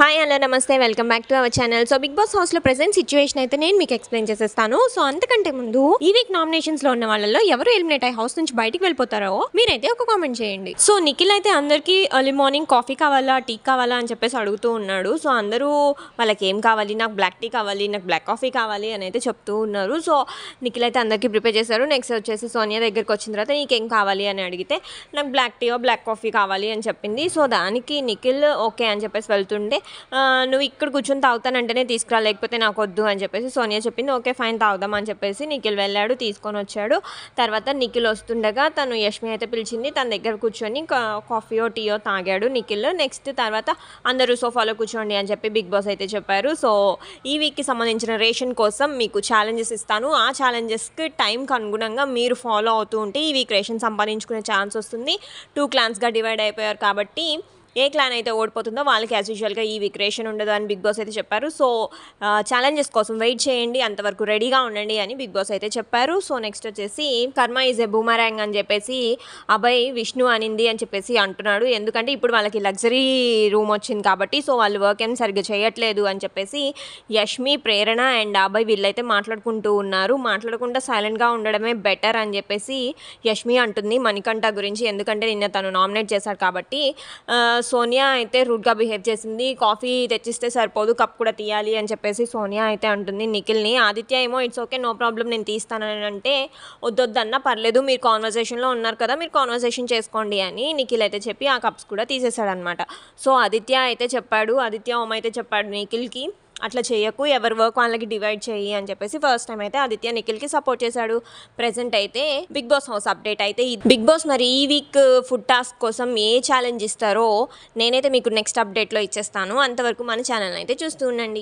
Hi hello namaste welcome back to our channel. So Bigg Boss house లో present situation అయితే నేను మీకు explain చేసేస్తాను. సో అంతకంటే ముందు ఈ వీక్ నామినేషన్స్ లో ఉన్న వాళ్ళలో ఎవరు ఎలిమినేట్ అయ్యి హౌస్ నుంచి బయటికి వెళ్ళిపోతారో మీరైతే ఒక కామెంట్ చేయండి. సో నిఖిల్ అయితే అందరికి ఎర్లీ మార్నింగ్ కాఫీ కావాలా టీ కావాలా అని చెప్పేసి అడుగుతూ ఉన్నాడు. సో అందరూ వాళ్ళకి ఏం కావాలి, నాకు బ్లాక్ టీ కావాలి, నాకు బ్లాక్ కాఫీ కావాలి అని అయితే చెప్తూ ఉన్నారు. సో నిఖిల్ అయితే అందరికీ ప్రిపేర్ చేశారు. నెక్స్ట్ వచ్చేసి సోనియా దగ్గరికి వచ్చిన తర్వాత నీకేం కావాలి అని అడిగితే నాకు బ్లాక్ టీయో బ్లాక్ కాఫీ కావాలి అని చెప్పింది. సో దానికి నిఖిల్ ఓకే అని చెప్పేసి వెళ్తుండే నువ్వు ఇక్కడ కూర్చొని తాగుతానంటేనే తీసుకురా, లేకపోతే నాకు వద్దు అని చెప్పేసి సోనియా చెప్పింది. ఓకే ఫైన్ తాగుదాం అని చెప్పేసి నిఖిల్ వెళ్ళాడు, తీసుకొని వచ్చాడు. తర్వాత నిఖిల్ వస్తుండగా తను యష్మి అయితే పిలిచింది, తన దగ్గర కూర్చొని కాఫీయో టీయో తాగాడు నిఖిల్. నెక్స్ట్ తర్వాత అందరూ సోఫాలో కూర్చోండి అని చెప్పి బిగ్ బాస్ అయితే చెప్పారు. సో ఈ వీక్కి సంబంధించిన రేషన్ కోసం మీకు ఛాలెంజెస్ ఇస్తాను. ఆ ఛాలెంజెస్కి టైంకి అనుగుణంగా మీరు ఫాలో అవుతూ ఉంటే ఈ వీక్ రేషన్ సంపాదించుకునే ఛాన్స్ వస్తుంది. 2 క్లాన్స్గా డివైడ్ అయిపోయారు కాబట్టి ఏ క్లాన్ అయితే ఓడిపోతుందో వాళ్ళకి యాజ్ యూజువల్గా ఈ వీక్ రేషన్ ఉండదు అని బిగ్ బాస్ అయితే చెప్పారు. సో ఛాలెంజెస్ కోసం వెయిట్ చేయండి, అంతవరకు రెడీగా ఉండండి అని బిగ్ బాస్ అయితే చెప్పారు. సో నెక్స్ట్ వచ్చేసి కర్మ ఈజ్ ఏ బూమరాంగ్ అని చెప్పేసి అభయ్ విష్ణు అనింది అని చెప్పేసి అంటున్నాడు. ఎందుకంటే ఇప్పుడు వాళ్ళకి లగ్జరీ రూమ్ వచ్చింది కాబట్టి సో వాళ్ళు వర్క్ ఏం సరిగ్గా చేయట్లేదు అని చెప్పేసి యష్మి, ప్రేరణ అండ్ అభయ్ వీళ్ళైతే మాట్లాడుకుంటూ ఉన్నారు. మాట్లాడకుండా సైలెంట్గా ఉండడమే బెటర్ అని చెప్పేసి యష్మి అంటుంది మణికంఠ గురించి. ఎందుకంటే నిన్న తను నామినేట్ చేశాడు కాబట్టి. సోనియా అయితే రూడ్గా బిహేవ్ చేసింది. కాఫీ తెచ్చిస్తే సరిపోదు, కప్ కూడా తీయాలి అని చెప్పేసి సోనియా అయితే అంటుంది నిఖిల్ని. ఆదిత్య ఏమో ఇట్స్ ఓకే నో ప్రాబ్లం నేను తీస్తానని అంటే వద్దొద్దన్నా పర్లేదు, మీరు కాన్వర్సేషన్లో ఉన్నారు కదా, మీరు కాన్వర్సేషన్ చేసుకోండి అని నిఖిల్ అయితే చెప్పి ఆ కప్స్ కూడా తీసేశాడనమాట. సో ఆదిత్య అయితే చెప్పాడు, ఆదిత్య ఓం అయితే చెప్పాడు నిఖిల్కి అట్లా చేయకు, ఎవరి వర్క్ వాళ్ళకి డివైడ్ చేయి అని చెప్పేసి ఫస్ట్ టైం అయితే ఆదిత్య నిఖిల్కి సపోర్ట్ చేశాడు. ప్రెసెంట్ అయితే బిగ్ బాస్ హౌస్ అప్డేట్ అయితే బిగ్ బాస్ మరి ఈ వీక్ ఫుడ్ టాస్క్ కోసం ఏ ఛాలెంజ్ ఇస్తారో నేనైతే మీకు నెక్స్ట్ అప్డేట్లో ఇచ్చేస్తాను. అంతవరకు మన ఛానల్ అయితే చూస్తూ ఉండండి.